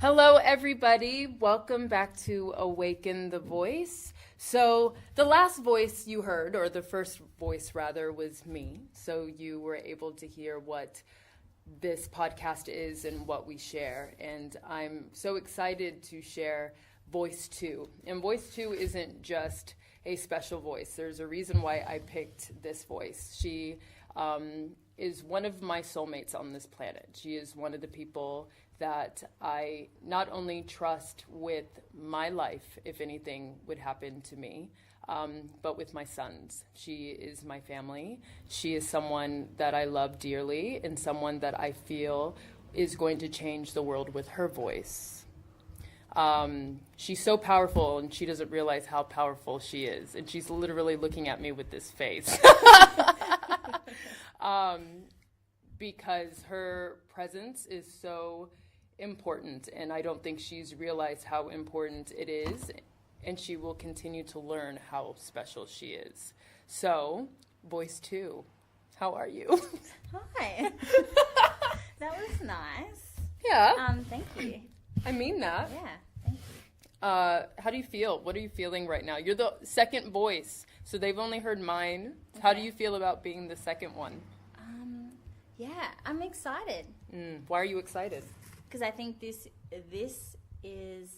Hello, everybody. Welcome back to Awaken the Voice. So the last voice you heard, or the first voice rather, was me. So you were able to hear what this podcast is and what we share. And I'm so excited to share Voice 2. And Voice 2 isn't just a special voice. There's a reason why I picked this voice. She is one of my soulmates on this planet. She is one of the people that I not only trust with my life, if anything would happen to me, but with my sons. She is my family. She is someone that I love dearly and someone that I feel is going to change the world with her voice. She's so powerful, and she doesn't realize how powerful she is. And she's literally looking at me with this face. Because her presence is so important, and I don't think she's realized how important it is, and she will continue to learn how special she is. So, Voice 2, how are you? Hi. That was nice. Yeah. Thank you. I mean that. Yeah, thank you. How do you feel? What are you feeling right now? You're the second voice, so they've only heard mine. Okay. How do you feel about being the second one? Yeah, I'm excited. Why are you excited? Because I think this is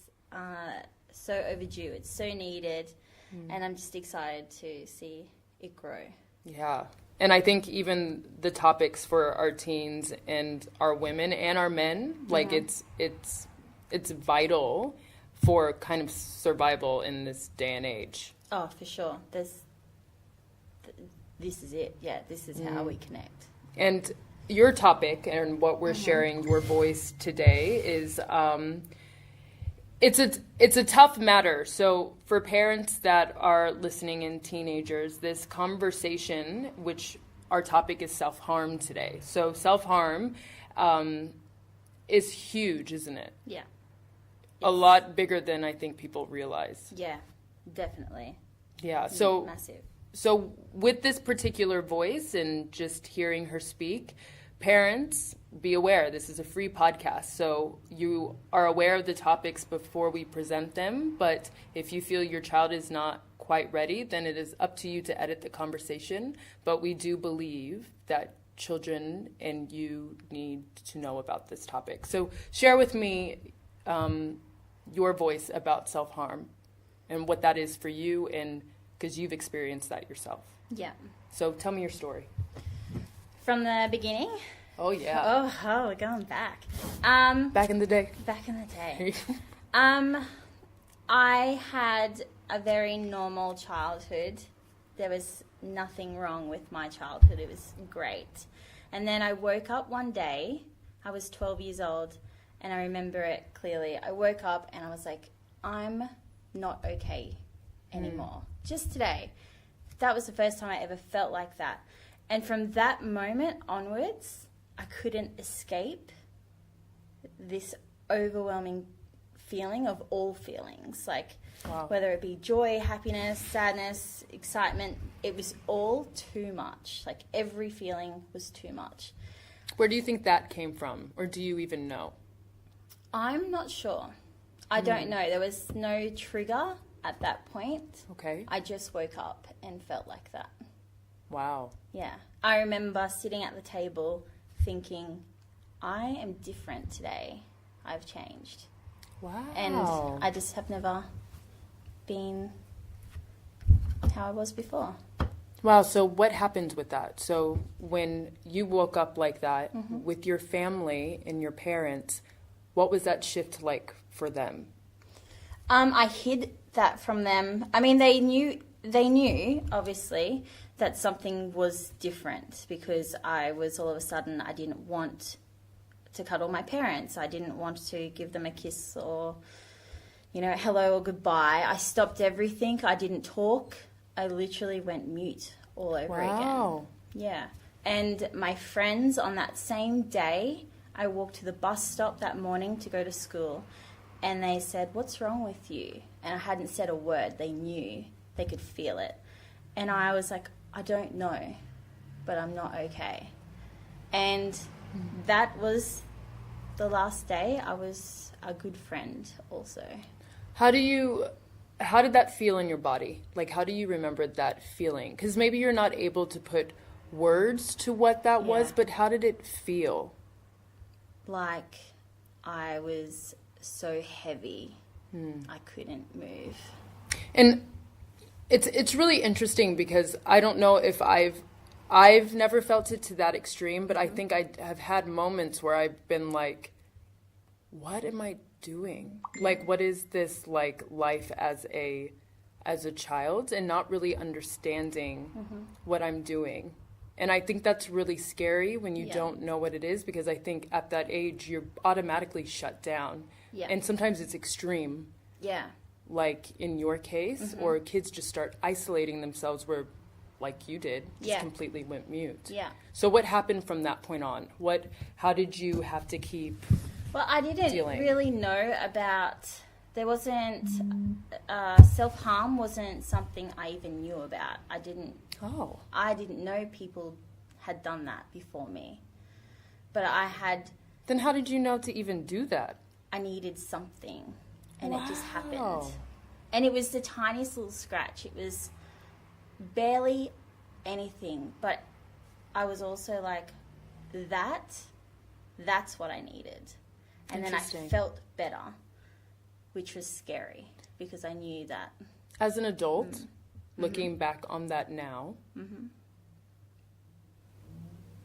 so overdue. It's so needed, and I'm just excited to see it grow. Yeah, and I think even the topics for our teens and our women and our men, like it's vital for kind of survival in this day and age. Oh, for sure. This is it. Yeah, this is how we connect. And your topic and what we're sharing, your voice today, is it's a tough matter. So for parents that are listening and teenagers, this conversation, which our topic is self-harm today. So self-harm is huge, isn't it? Yeah. A lot bigger than I think people realize. Yeah, definitely. Yeah, so massive. So with this particular voice and just hearing her speak, parents, be aware, this is a free podcast. So you are aware of the topics before we present them. But if you feel your child is not quite ready, then it is up to you to edit the conversation. But we do believe that children and you need to know about this topic. So share with me your voice about self-harm and what that is for you, and because you've experienced that yourself. Yeah. So tell me your story. From the beginning? Oh, yeah. Oh, we're going back. Back in the day. Back in the day. I had a very normal childhood. There was nothing wrong with my childhood. It was great. And then I woke up one day. I was 12 years old, and I remember it clearly. I woke up and I was like, I'm not okay anymore. Just today. That was the first time I ever felt like that. And from that moment onwards, I couldn't escape this overwhelming feeling of all feelings. Like, whether it be joy, happiness, sadness, excitement, it was all too much. Like, every feeling was too much. Where do you think that came from? Or do you even know? I'm not sure. I don't know. There was no trigger at that point. Okay. I just woke up and felt like that. Wow. Yeah. I remember sitting at the table thinking, I am different today. I've changed. Wow. And I just have never been how I was before. Wow. So what happened with that? So when you woke up like that with your family and your parents, what was that shift like for them? I hid that from them. I mean, they knew, obviously, that something was different, because I was all of a sudden, I didn't want to cuddle my parents. I didn't want to give them a kiss or, hello or goodbye. I stopped everything. I didn't talk. I literally went mute all over again. Yeah. And my friends, on that same day, I walked to the bus stop that morning to go to school, and they said, "What's wrong with you?" And I hadn't said a word. They knew. They could feel it. And I was like, I don't know, but I'm not okay. And that was the last day, I was a good friend also. How did that feel in your body? Like, how do you remember that feeling? Because maybe you're not able to put words to what that was, but how did it feel? Like, I was so heavy, I couldn't move. And it's really interesting because I don't know if I've never felt it to that extreme, but I think I have had moments where I've been like, what am I doing? Like, what is this like life as a child, and not really understanding what I'm doing. And I think that's really scary when you don't know what it is, because I think at that age you're automatically shut down. Yeah. And sometimes it's extreme. Yeah. Like in your case, or kids just start isolating themselves where, like you did, just completely went mute. Yeah. So what happened from that point on? How did you have to keep Well, I didn't dealing? really know about, there wasn't, self-harm wasn't something I even knew about. I didn't know people had done that before me. But Then how did you know to even do that? I needed something, and it just happened. And it was the tiniest little scratch. It was barely anything, but I was also like, that's what I needed. And then I felt better, which was scary because I knew that. As an adult, looking back on that now,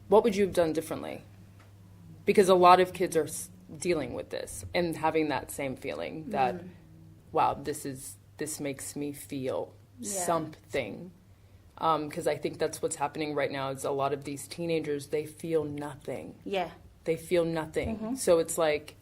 what would you have done differently? Because a lot of kids are dealing with this and having that same feeling that, wow, this makes me feel something. Because I think that's what's happening right now is a lot of these teenagers, they feel nothing. Yeah. They feel nothing. So it's like,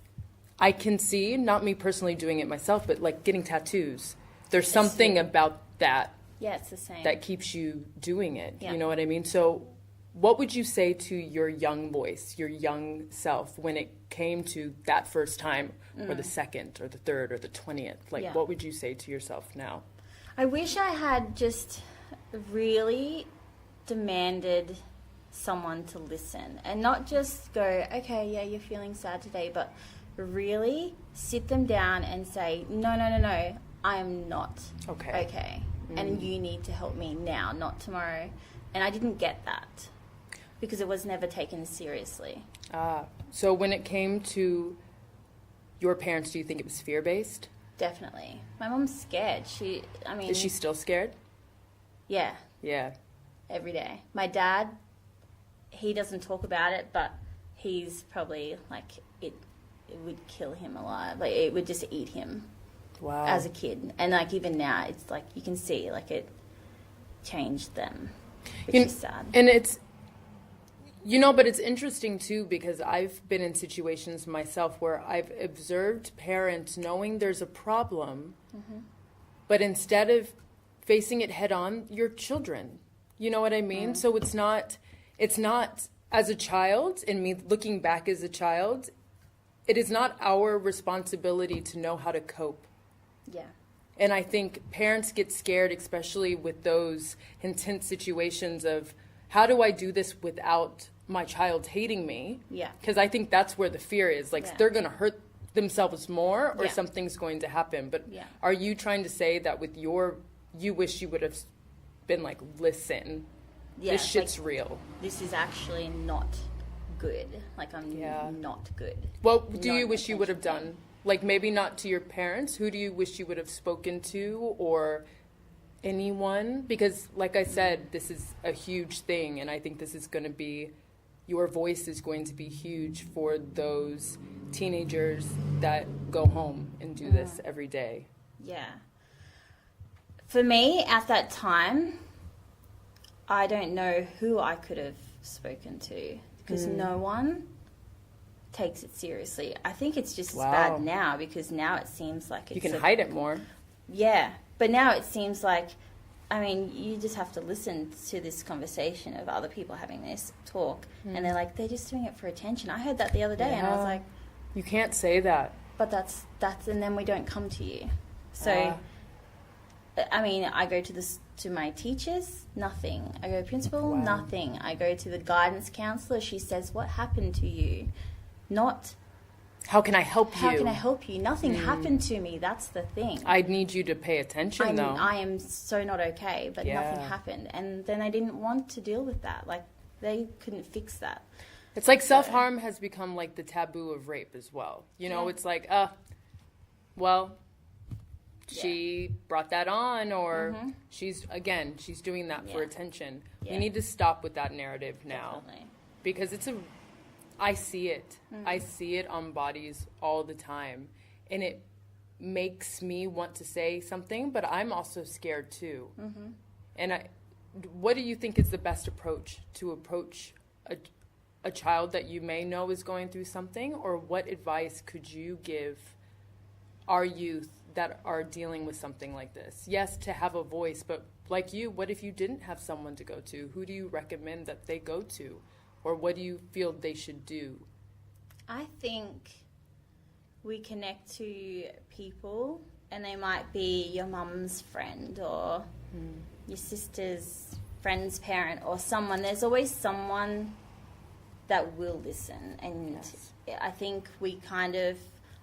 I can see, not me personally doing it myself, but like getting tattoos. There's something about that. Yeah, it's the same. That keeps you doing it. Yeah. You know what I mean? So what would you say to your young voice, your young self, when it came to that first time, or the second, or the third, or the 20th? Like, what would you say to yourself now? I wish I had just really demanded someone to listen and not just go, okay, yeah, you're feeling sad today, but really sit them down and say, no, I am not okay. And you need to help me now, not tomorrow. And I didn't get that because it was never taken seriously. So when it came to your parents, do you think it was fear-based? Definitely. My mom's scared. Is she still scared? Yeah. Yeah. Every day. My dad, he doesn't talk about it, but he's probably like, it would kill him alive. Like, it would just eat him. Wow. As a kid. And like even now, it's like you can see like it changed them, which is sad. And it's, but it's interesting too, because I've been in situations myself where I've observed parents knowing there's a problem, but instead of facing it head on, your children, you know what I mean? So it's not as a child, and me looking back as a child, it is not our responsibility to know how to cope. Yeah. And I think parents get scared, especially with those intense situations of, how do I do this without my child hating me? Yeah. Because I think that's where the fear is. Like, they're going to hurt themselves more, or something's going to happen. But are you trying to say that with you wish you would have been like, listen, this shit's like, real. This is actually not good. Like, I'm not good. What do you wish you would have done? Like, maybe not to your parents. Who do you wish you would have spoken to, or anyone? Because, like I said, this is a huge thing, and I think this is going to be, your voice is going to be huge for those teenagers that go home and do this every day. Yeah. For me, at that time, I don't know who I could have spoken to, because no one takes it seriously. I think it's just as bad now, because now it seems like it's... You can hide it more. Yeah, but now it seems like, I mean, you just have to listen to this conversation of other people having this talk, and they're like, they're just doing it for attention. I heard that the other day, and I was like... You can't say that. But that's and then we don't come to you. So, I mean, I go to my teachers, nothing. I go to principal, nothing. I go to the guidance counselor. She says, what happened to you? Not, How can I help you? How can I help you? Nothing happened to me. That's the thing. I need you to pay attention, though. I am so not okay, but nothing happened. And then I didn't want to deal with that. Like, they couldn't fix that. It's like self-harm has become like the taboo of rape as well. You know, it's like, well, she brought that on, or she's doing that for attention. Yeah. We need to stop with that narrative now. Definitely. Because I see it. I see it on bodies all the time. And it makes me want to say something, but I'm also scared too. And what do you think is the best approach to approach a child that you may know is going through something? Or what advice could you give our youth that are dealing with something like this? Yes, to have a voice, but like you, what if you didn't have someone to go to? Who do you recommend that they go to? Or what do you feel they should do? I think we connect to people, and they might be your mum's friend or your sister's friend's parent or someone. There's always someone that will listen. And I think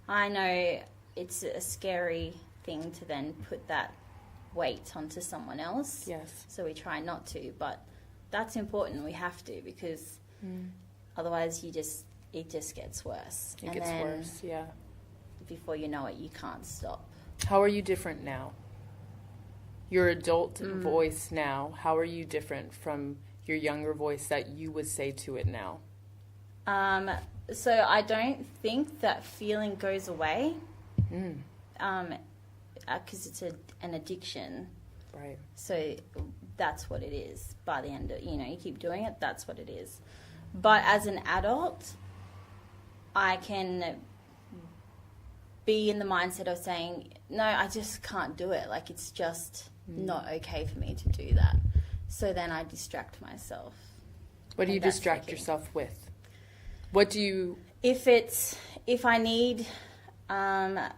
I know it's a scary thing to then put that weight onto someone else. Yes. So we try not to, but that's important. We have to, because otherwise it just gets worse. It gets worse, yeah. Before you know it, you can't stop. How are you different now? Your adult voice now, how are you different from your younger voice that you would say to it now? So I don't think that feeling goes away, because it's an addiction. Right. So that's what it is. By the end of, you keep doing it, that's what it is. But as an adult, I can be in the mindset of saying, no, I just can't do it. Like, it's just not okay for me to do that. So then I distract myself. What do you distract yourself with? What do you... If I need, I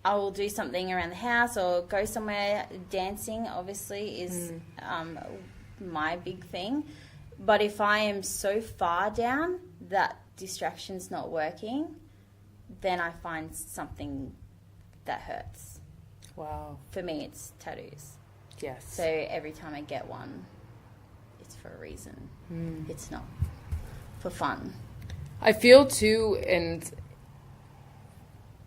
will do something around the house or go somewhere. Dancing, obviously, is my big thing. But if I am so far down that distraction's not working, then I find something that hurts. Wow. For me, it's tattoos. Yes. So every time I get one, it's for a reason. It's not for fun. I feel too, and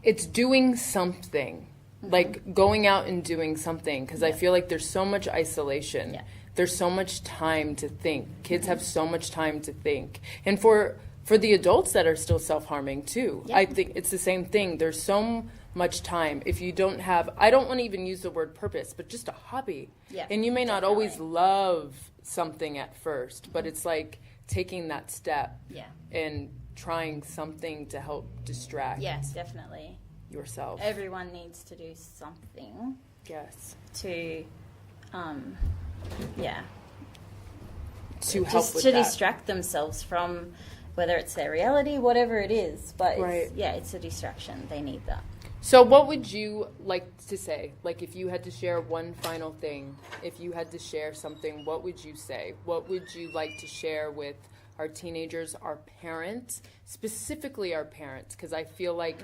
it's doing something, like going out and doing something, because I feel like there's so much isolation. Yeah. There's so much time to think. Kids have so much time to think. And for the adults that are still self-harming too, I think it's the same thing. There's so much time. If you don't have, I don't want to even use the word purpose, but just a hobby. Yeah, and you may not always love something at first, but it's like taking that step and trying something to help distract definitely yourself. Everyone needs to do something to to help just with to that. distract themselves from whether it's their reality, whatever it is. But it's a distraction. They need that. So what would you like to say? Like, if you had to share one final thing, if you had to share something, what would you say? What would you like to share with our teenagers, our parents, specifically our parents? Because I feel like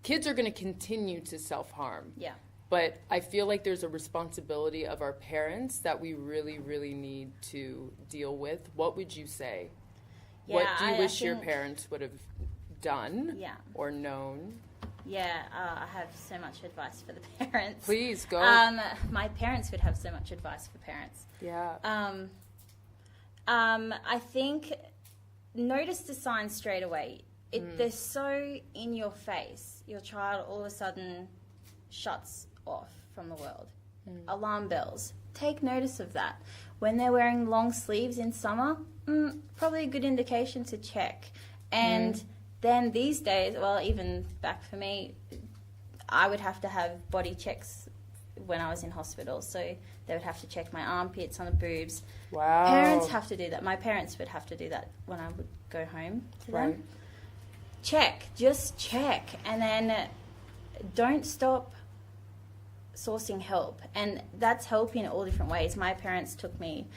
kids are going to continue to self-harm. Yeah. But I feel like there's a responsibility of our parents that we really, really need to deal with. What would you say? Yeah, what do you I wish your think- parents would have done Yeah. or known? Yeah, I have so much advice for the parents. Please, go. My parents would have so much advice for parents. Yeah. I think notice the signs straight away. They're so in your face. Your child all of a sudden shuts off from the world. Alarm bells. Take notice of that. When they're wearing long sleeves in summer, probably a good indication to check. And then these days, well, even back for me, I would have to have body checks when I was in hospital. So they would have to check my armpits on the boobs. Wow. Parents have to do that. My parents would have to do that when I would go home to them. Check. Just check. And then don't stop sourcing help. And that's help in all different ways. My parents took me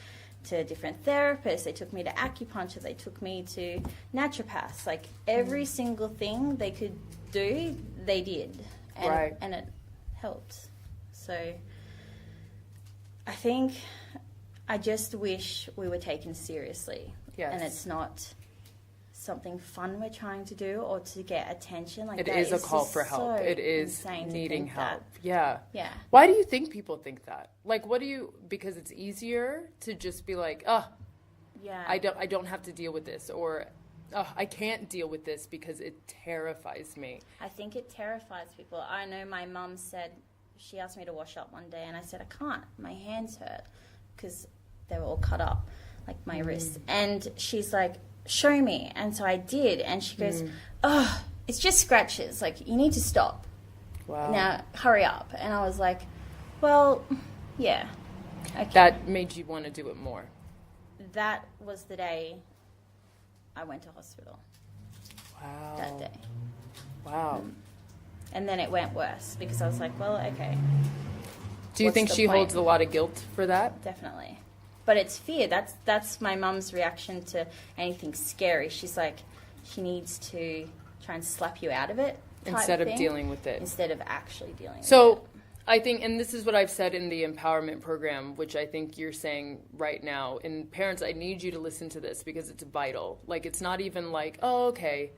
to different therapists. They took me to acupuncture. They took me to naturopaths. Like every single thing they could do, they did. And, Right. and it helped. So I think I just wish we were taken seriously. Yes. And it's not something fun we're trying to do or to get attention. Like It that is a is call just for help. so It is insane to needing think that. help. Yeah. Yeah. Why do you think people think that? Like, what do you, because it's easier to just be like, oh, Yeah. I don't have to deal with this, or oh, I can't deal with this because it terrifies me. I think it terrifies people. I know my mum said, she asked me to wash up one day, and I said, I can't. My hands hurt because they were all cut up, like my wrists. And she's like, show me. And so I did. And she goes, oh, it's just scratches. Like, you need to stop. Wow. Now, hurry up. And I was like, well, yeah. Okay. That made you want to do it more. That was the day I went to hospital, Wow. that day. Wow. And then it went worse because I was like, well, okay, Do you What's think the she point? holds a lot of guilt for that? definitely. But it's fear. That's my mum's reaction to anything scary. She's like, she needs to try and slap you out of it type Instead of thing, dealing with it. instead of actually dealing with it. So I think, and this is what I've said in the empowerment program, which I think you're saying right now. And parents, I need you to listen to this because it's vital. Like, it's not even like, oh, okay,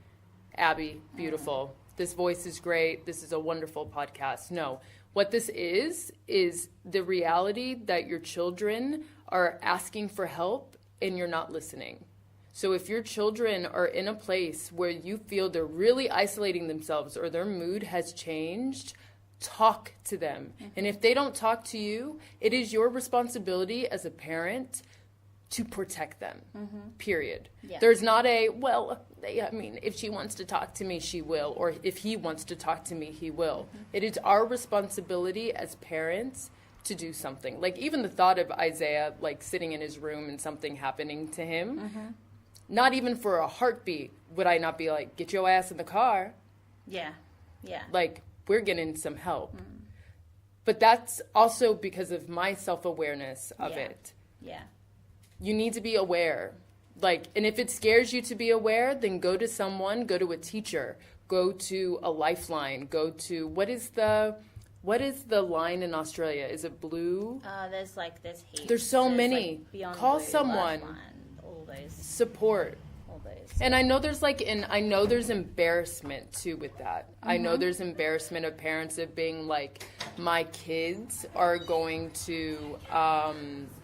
Abby, beautiful. This voice is great. This is a wonderful podcast. No, what this is the reality that your children are asking for help and you're not listening. So if your children are in a place where you feel they're really isolating themselves or their mood has changed, talk to them. And if they don't talk to you, it is your responsibility as a parent to protect them, period. Yeah. There's not a, well, I mean, if she wants to talk to me, she will. Or if he wants to talk to me, he will. It is our responsibility as parents to do something. Like, even the thought of Isaiah, like, sitting in his room and something happening to him, not even for a heartbeat would I not be like, get your ass in the car. Yeah, yeah. Like, we're getting some help. But that's also because of my self-awareness of Yeah. it. Yeah. You need to be aware. Like, and if it scares you to be aware, then go to someone, go to a teacher, go to a lifeline, go to, what is the line in Australia? Is it Blue? There's heaps. There's so many. Like Beyond Call Blue, someone. Lifeline, all those. Support. And I know there's I know there's embarrassment too with that. I know there's embarrassment of parents of being like, my kids are going to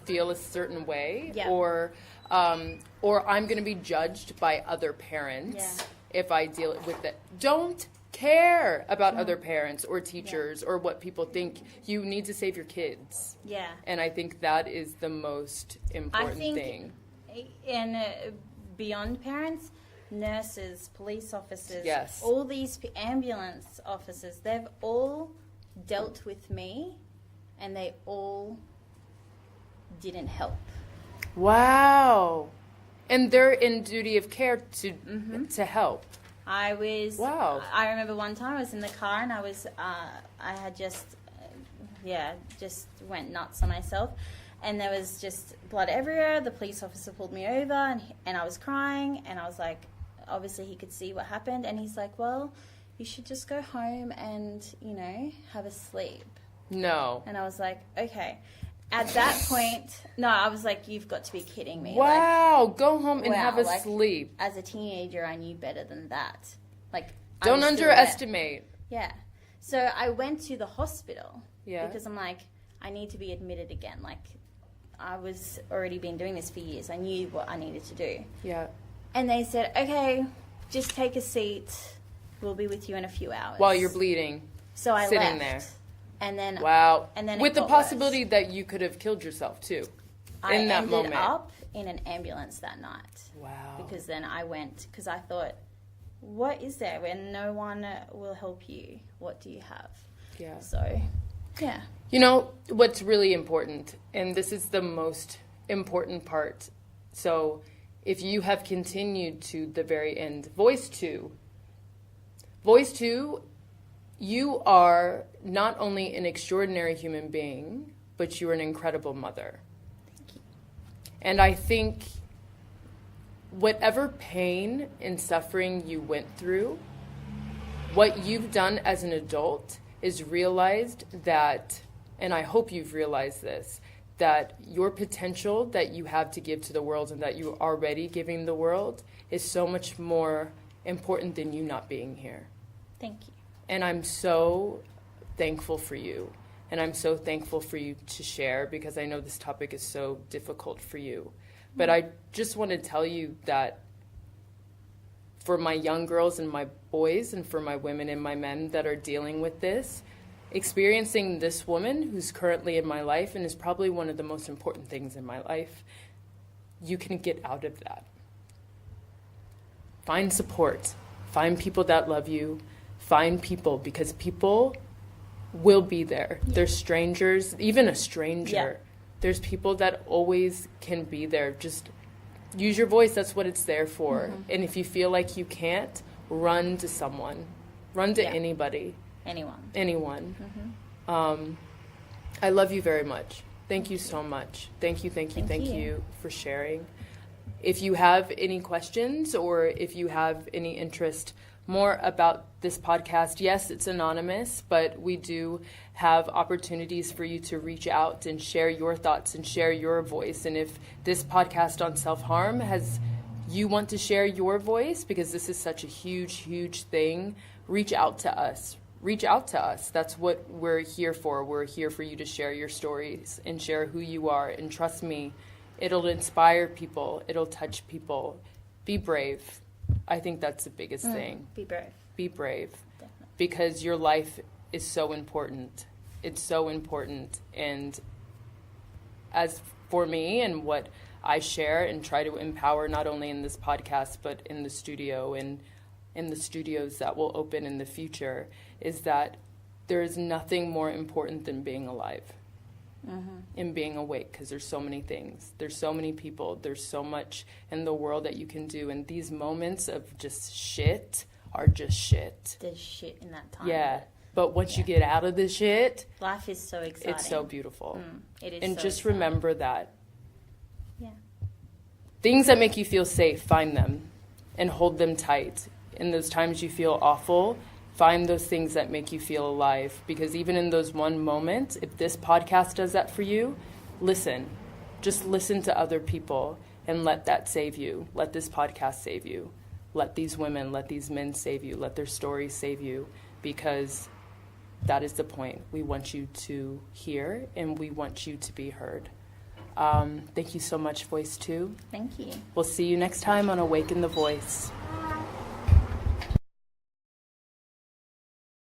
feel a certain way, Yeah. or I'm going to be judged by other parents Yeah. if I deal with it. Don't care about other parents or teachers or what people think. You need to save your kids. Yeah. And I think that is the most important thing. And beyond parents, nurses, police officers, Yes. all these ambulance officers, they've all dealt with me and they all didn't help. Wow. And they're in duty of care to help. I was. Wow. I remember one time I was in the car and I was. I had just went nuts on myself, and there was just blood everywhere. The police officer pulled me over, and I was crying, and I was like, obviously he could see what happened, and he's like, well, you should just go home and have a sleep. No. And I was like, okay. At that point, no, I was like, you've got to be kidding me. Wow. Go home and have a like, sleep. As a teenager, I knew better than that. Like, Don't I'm still there. underestimate. Yeah. So I went to the hospital. Yeah. Because I'm like, I need to be admitted again. Like, I was already been doing this for years. I knew what I needed to do. Yeah. And they said, okay, just take a seat. We'll be with you in a few hours. While you're bleeding. So I sitting left. there. And then Wow. And then with it the got possibility worse. that you could have killed yourself too. I in that ended moment. up in an ambulance that night. Wow. Because then I went, because I thought, what is there when no one will help you? What do you have? Yeah. So, yeah. You know, what's really important, and this is the most important part. So, if you have continued to the very end, voice two, you are not only an extraordinary human being, but you're an incredible mother. Thank you. And I think whatever pain and suffering you went through, what you've done as an adult is realized that, and I hope you've realized this, that your potential that you have to give to the world and that you're already giving the world is so much more important than you not being here. Thank you. And I'm so thankful for you. And I'm so thankful for you to share, because I know this topic is so difficult for you. But I just want to tell you that for my young girls and my boys, and for my women and my men that are dealing with this, experiencing this woman who's currently in my life and is probably one of the most important things in my life, you can get out of that. Find support. Find people that love you. Find people, because people will be there. Yeah. There's strangers, even a stranger. Yeah. There's people that always can be there. Just use your voice. That's what it's there for. Mm-hmm. And if you feel like you can't, run to someone. Run to Yeah. anybody. Anyone. Mm-hmm. I love you very much. Thank you so much. Thank you Thank you. you for sharing. If you have any questions, or if you have any interest more about this podcast, yes, it's anonymous, but we do have opportunities for you to reach out and share your thoughts and share your voice. And if this podcast on self-harm you want to share your voice, because this is such a huge, huge thing, reach out to us. Reach out to us. That's what we're here for. We're here for you to share your stories and share who you are. And trust me, it'll inspire people. It'll touch people. Be brave. I think that's the biggest thing. Be brave. Be brave. Definitely. Because your life is so important. It's so important. And as for me and what I share and try to empower, not only in this podcast, but in the studio and in the studios that will open in the future, is that there is nothing more important than being alive. And being awake, because there's so many things, there's so many people, there's so much in the world that you can do, and these moments of just shit are just shit. There's shit in that time. Yeah, but once you get out of the shit, life is so exciting. it's so beautiful. It is. And so just exciting. remember that Yeah. things that make you feel safe, find them and hold them tight. In those times you feel awful, find those things that make you feel alive, because even in those one moment, if this podcast does that for you, listen. Just listen to other people and let that save you. Let this podcast save you. Let these women, let these men save you. Let their stories save you, because that is the point. We want you to hear, and we want you to be heard. Thank you so much, Voice 2. Thank you. We'll see you next time on Awaken the Voice.